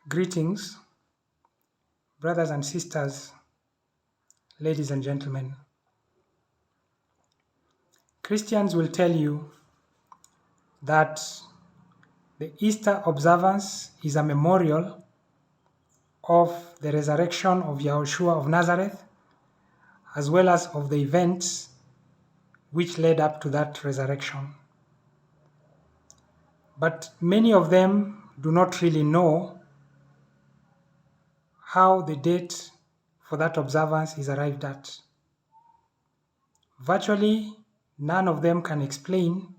Greetings, brothers and sisters, ladies and gentlemen. Christians will tell you that the Easter observance is a memorial of the resurrection of Yahushua of Nazareth, as well as of the events which led up to that resurrection. But many of them do not really know how the date for that observance is arrived at. Virtually none of them can explain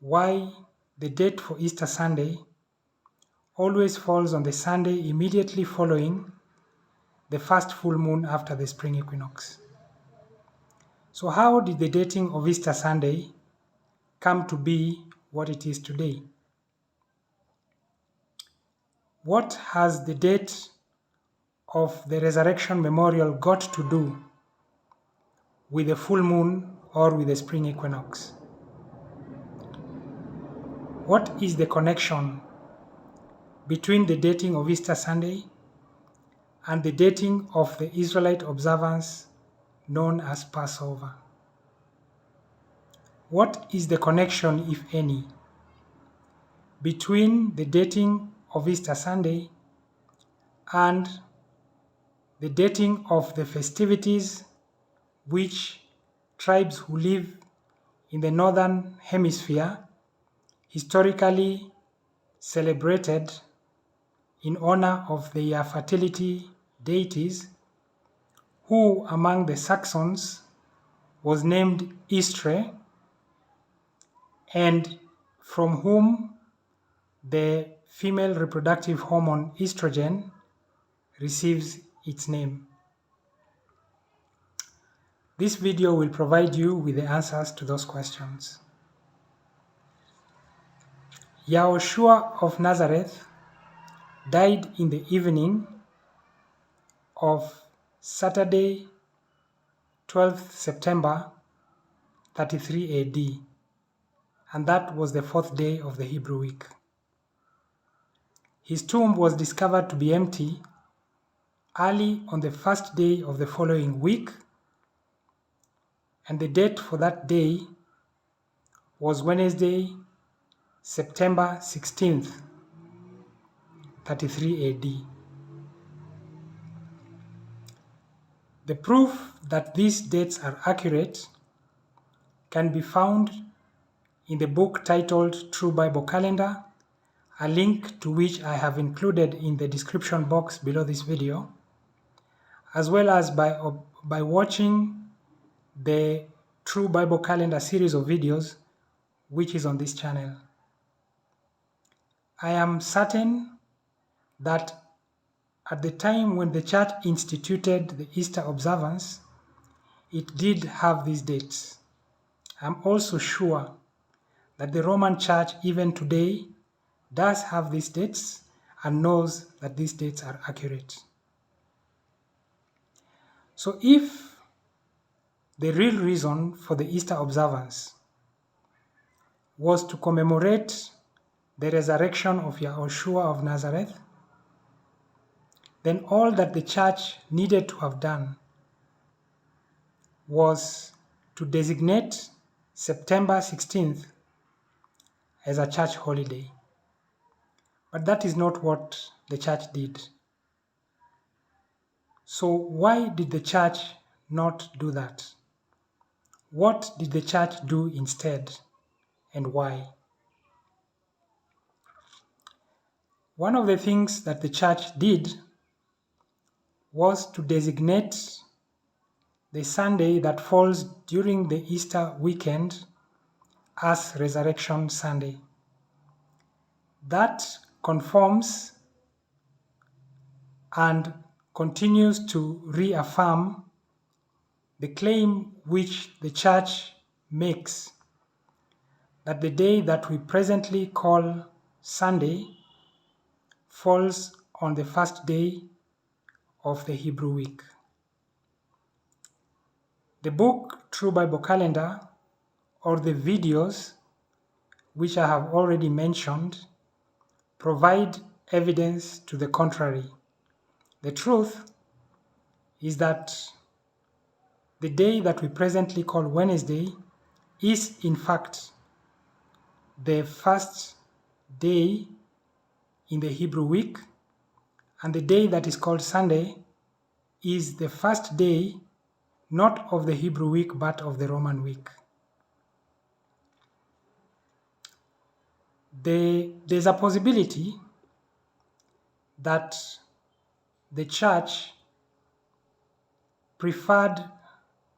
why the date for Easter Sunday always falls on the Sunday immediately following the first full moon after the spring equinox. So how did the dating of Easter Sunday come to be what it is today? What has the date of the resurrection memorial got to do with the full moon or with the spring equinox? What is the connection between the dating of Easter Sunday and the dating of the Israelite observance known as Passover? What is the connection, if any, between the dating of Easter Sunday and the dating of the festivities which tribes who live in the northern hemisphere historically celebrated in honor of their fertility deities, who among the Saxons was named Istre, and from whom the female reproductive hormone estrogen receives its name? This video will provide you with the answers to those questions. Yahushua of Nazareth died in the evening of Saturday, 12th September 33 AD, and that was the 4th day of the Hebrew week. His tomb was discovered to be empty early on the first day of the following week, and the date for that day was Wednesday, September 16th, 33 AD. The proof that these dates are accurate can be found in the book titled True Bible Calendar, a link to which I have included in the description box below this video, as well as by watching the True Bible Calendar series of videos which is on this channel. I am certain that at the time when the church instituted the Easter observance, it did have these dates. I'm also sure that the Roman Church even today does have these dates and knows that these dates are accurate. So if the real reason for the Easter observance was to commemorate the resurrection of Yahushua of Nazareth, then all that the church needed to have done was to designate September 16th as a church holiday. But that is not what the church did. So why did the church not do that? What did the church do instead, and why? One of the things that the church did was to designate the Sunday that falls during the Easter weekend as Resurrection Sunday. That conforms and continues to reaffirm the claim which the church makes that the day that we presently call Sunday falls on the first day of the Hebrew week. The book True Bible Calendar, or the videos which I have already mentioned, provide evidence to the contrary. The truth is that the day that we presently call Wednesday is in fact the first day in the Hebrew week, and the day that is called Sunday is the first day not of the Hebrew week but of the Roman week. There's a possibility that the church preferred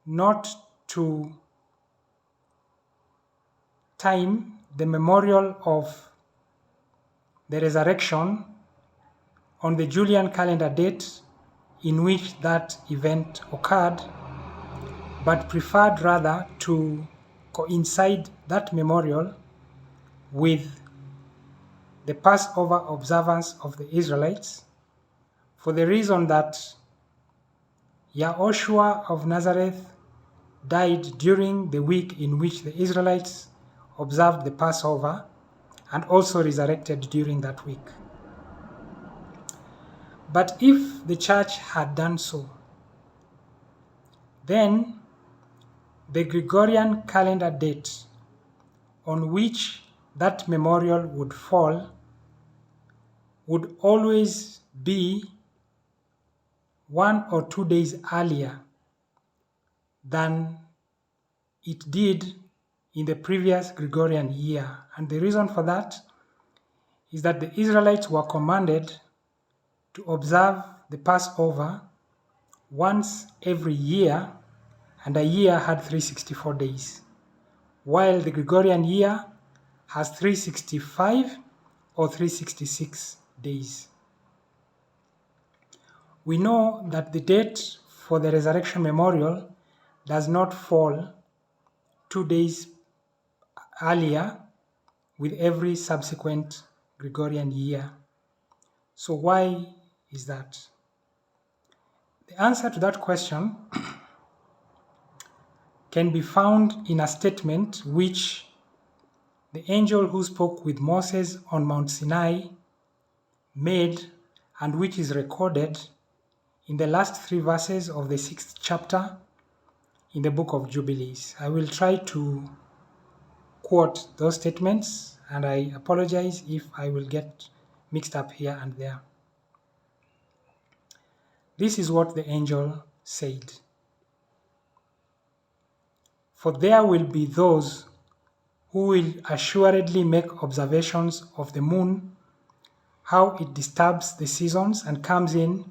not to time the memorial of the resurrection on the Julian calendar date in which that event occurred, but preferred rather to coincide that memorial with the Passover observance of the Israelites, for the reason that Yahushua of Nazareth died during the week in which the Israelites observed the Passover and also resurrected during that week. But if the church had done so, then the Gregorian calendar date on which that memorial would fall would always be 1 or 2 days earlier than it did in the previous Gregorian year. And the reason for that is that the Israelites were commanded to observe the Passover once every year, and a year had 364 days, while the Gregorian year has 365 or 366 days. We know that the date for the resurrection memorial does not fall 2 days earlier with every subsequent Gregorian year. So why is that? The answer to that question can be found in a statement which the angel who spoke with Moses on Mount Sinai made, and which is recorded in the last 3 verses of the 6th chapter in the book of Jubilees. I will try to quote those statements, and I apologize if I will get mixed up here and there. This is what the angel said. For there will be those who will assuredly make observations of the moon, how it disturbs the seasons and comes in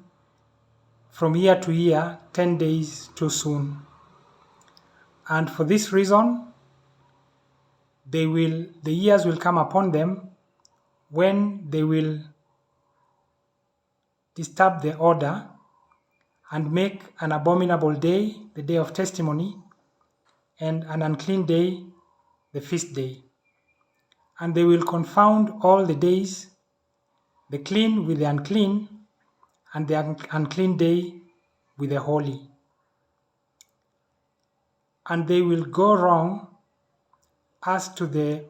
from year to year 10 days too soon. And for this reason, the years will come upon them when they will disturb the order and make an abominable day the day of testimony, and an unclean day the feast day. And they will confound all the days, the clean with the unclean, and the unclean day with the holy. And they will go wrong as to the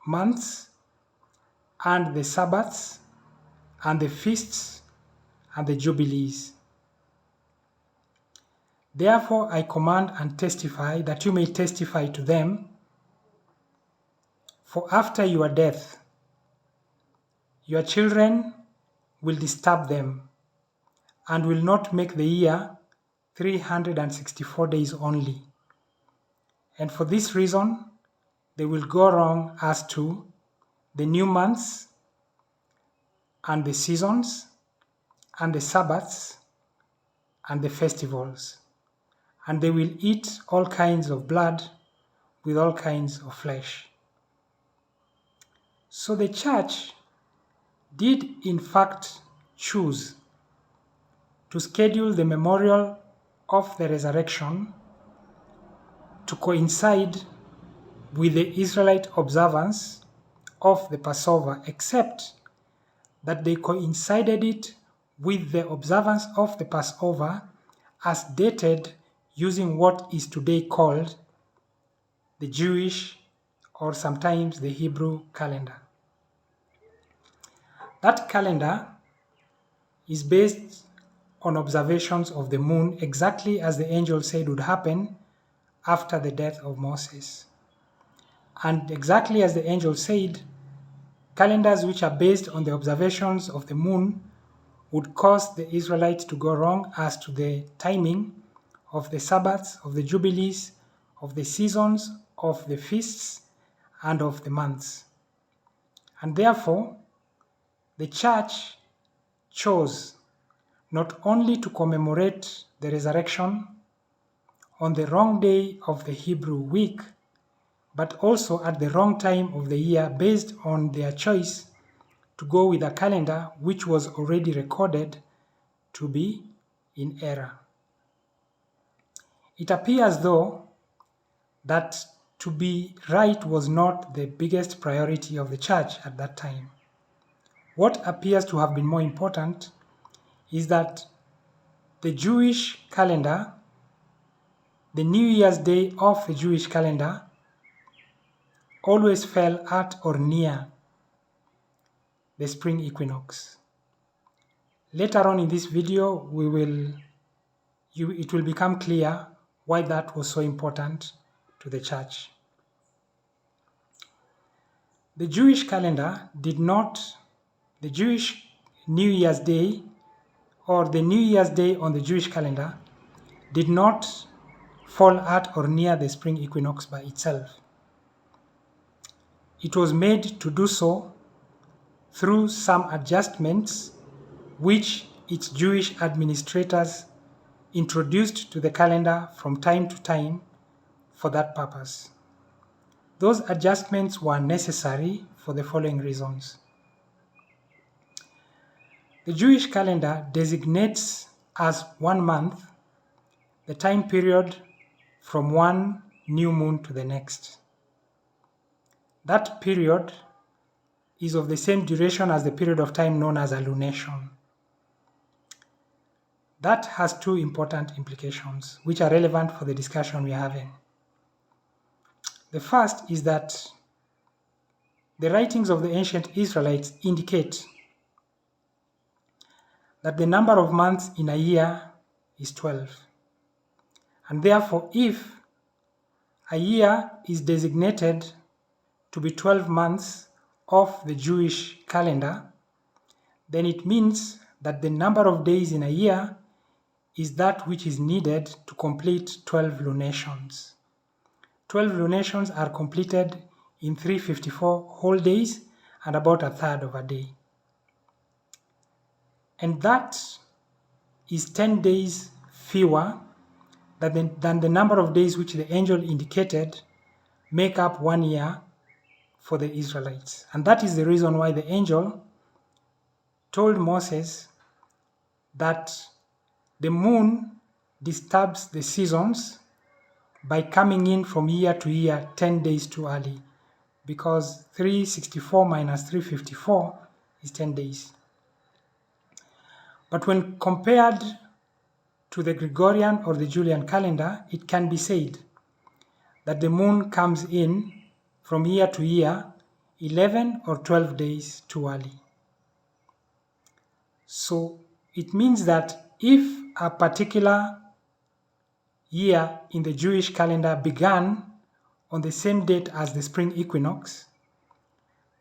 months and the Sabbaths and the feasts and the jubilees. Therefore I command and testify that you may testify to them, for after your death your children will disturb them, and will not make the year 364 days only. And for this reason they will go wrong as to the new months and the seasons and the Sabbaths and the festivals. And they will eat all kinds of blood with all kinds of flesh. So the church did in fact choose to schedule the memorial of the resurrection to coincide with the Israelite observance of the Passover, except that they coincided it with the observance of the Passover as dated using what is today called the Jewish or sometimes the Hebrew calendar. That calendar is based on observations of the moon, exactly as the angel said would happen after the death of Moses. And exactly as the angel said, calendars which are based on the observations of the moon would cause the Israelites to go wrong as to the timing of the Sabbaths, of the Jubilees, of the seasons, of the feasts, and of the months. And therefore, the church chose not only to commemorate the resurrection on the wrong day of the Hebrew week, but also at the wrong time of the year based on their choice to go with a calendar which was already recorded to be in error. It appears though that to be right was not the biggest priority of the church at that time. What appears to have been more important is that the Jewish calendar, the New Year's Day of the Jewish calendar, always fell at or near the spring equinox. Later on in this video, it will become clear why that was so important to the church. The Jewish calendar the Jewish New Year's Day, or the New Year's Day on the Jewish calendar, did not fall at or near the spring equinox by itself. It was made to do so through some adjustments which its Jewish administrators introduced to the calendar from time to time for that purpose. Those adjustments were necessary for the following reasons. The Jewish calendar designates as 1 month the time period from one new moon to the next. That period is of the same duration as the period of time known as a lunation. That has two important implications which are relevant for the discussion we are having. The first is that the writings of the ancient Israelites indicate that the number of months in a year is 12. And therefore, if a year is designated to be 12 months of the Jewish calendar, then it means that the number of days in a year is that which is needed to complete 12 lunations. 12 lunations are completed in 354 whole days and about a third of a day. And that is 10 days fewer than the number of days which the angel indicated make up 1 year for the Israelites. And that is the reason why the angel told Moses that the moon disturbs the seasons by coming in from year to year 10 days too early, because 364 minus 354 is 10 days. But when compared to the Gregorian or the Julian calendar, it can be said that the moon comes in from year to year 11 or 12 days too early. So it means that if a particular year in the Jewish calendar began on the same date as the spring equinox,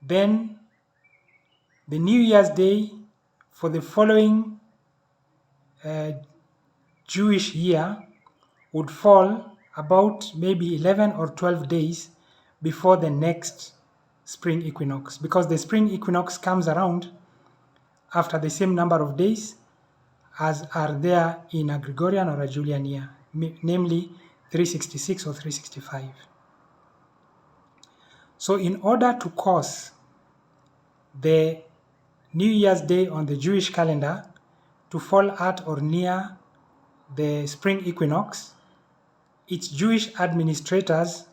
then the New Year's Day for the following Jewish year would fall about maybe 11 or 12 days before the next spring equinox, because the spring equinox comes around after the same number of days as are there in a Gregorian or a Julian year, namely 366 or 365. So in order to cause the New Year's Day on the Jewish calendar to fall at or near the spring equinox, its Jewish administrators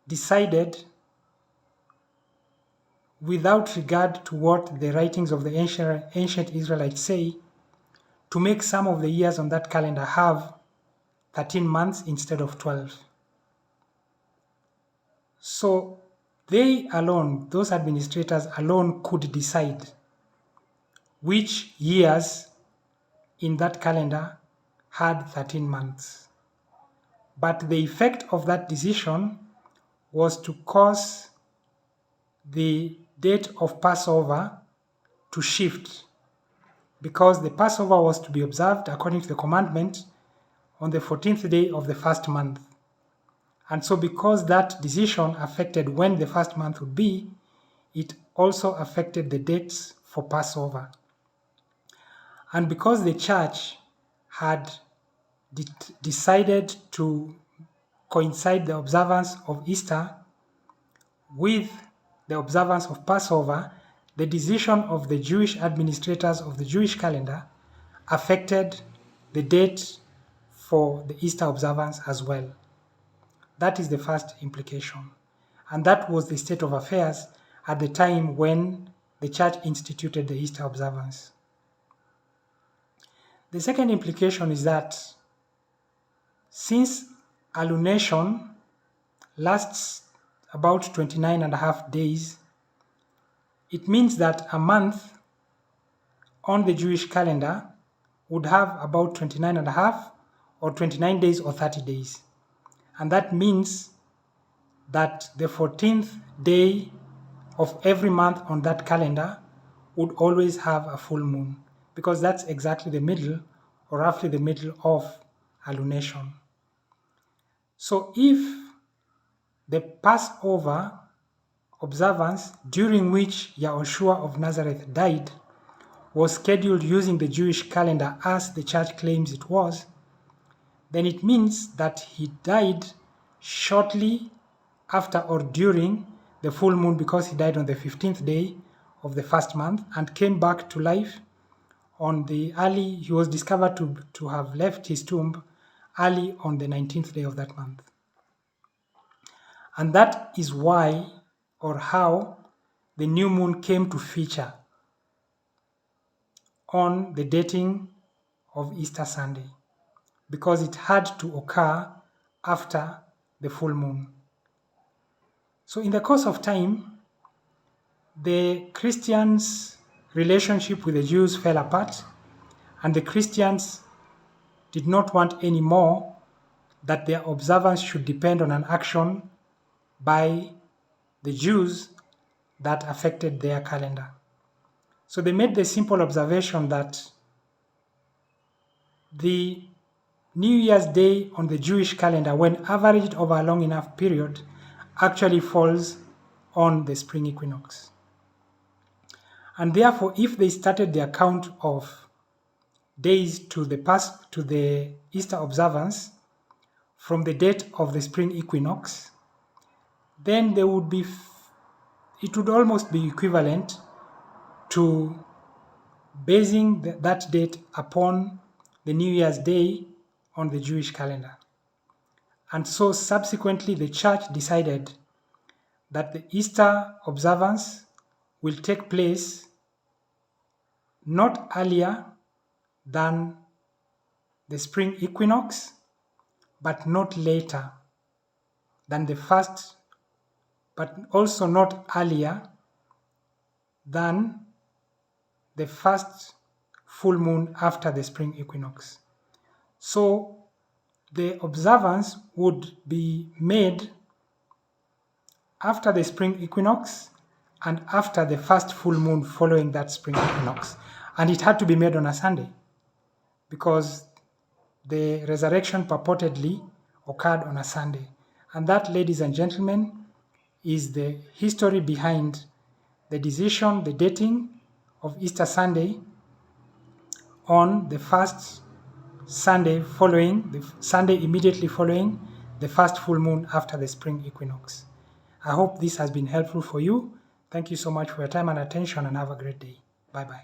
decided, without regard to what the writings of the ancient Israelites say, to make some of the years on that calendar have 13 months instead of 12. So they alone, those administrators alone, could decide which years in that calendar had 13 months. But the effect of that decision was to cause the date of Passover to shift, because the Passover was to be observed according to the commandment on the 14th day of the first month. And so because that decision affected when the first month would be, it also affected the dates for Passover. And because the church had decided to coincide the observance of Easter with the observance of Passover, the decision of the Jewish administrators of the Jewish calendar affected the date for the Easter observance as well. That is the first implication. And that was the state of affairs at the time when the church instituted the Easter observance. The second implication is that since alunation lasts about 29 and a half days, it means that a month on the Jewish calendar would have about 29 and a half or 29 days or 30 days. And that means that the 14th day of every month on that calendar would always have a full moon, because that's exactly the middle or roughly the middle of alunation. So if the Passover observance during which Yahushua of Nazareth died was scheduled using the Jewish calendar as the church claims it was, then it means that he died shortly after or during the full moon, because he died on the 15th day of the first month and came back to life on the early, he was discovered to have left his tomb early on the 19th day of that month. And that is why or how the new moon came to feature on the dating of Easter Sunday, because it had to occur after the full moon. So in the course of time, the Christians' relationship with the Jews fell apart, and the Christians did not want anymore that their observance should depend on an action by the Jews that affected their calendar. So they made the simple observation that the New Year's Day on the Jewish calendar, when averaged over a long enough period, actually falls on the spring equinox. And therefore, if they started their count of days to the Easter observance from the date of the spring equinox, then it would almost be equivalent to basing that date upon the New Year's Day on the Jewish calendar. And so subsequently the church decided that the Easter observance will take place not earlier than the spring equinox, but not later than the first, but also not earlier than the first full moon after the spring equinox. So the observance would be made after the spring equinox and after the first full moon following that spring equinox. And it had to be made on a Sunday, because the resurrection purportedly occurred on a Sunday. And that, ladies and gentlemen, is the history behind the decision, the dating of Easter Sunday on the first Sunday following, the Sunday immediately following the first full moon after the spring equinox. I hope this has been helpful for you. Thank you so much for your time and attention, and have a great day. Bye-bye.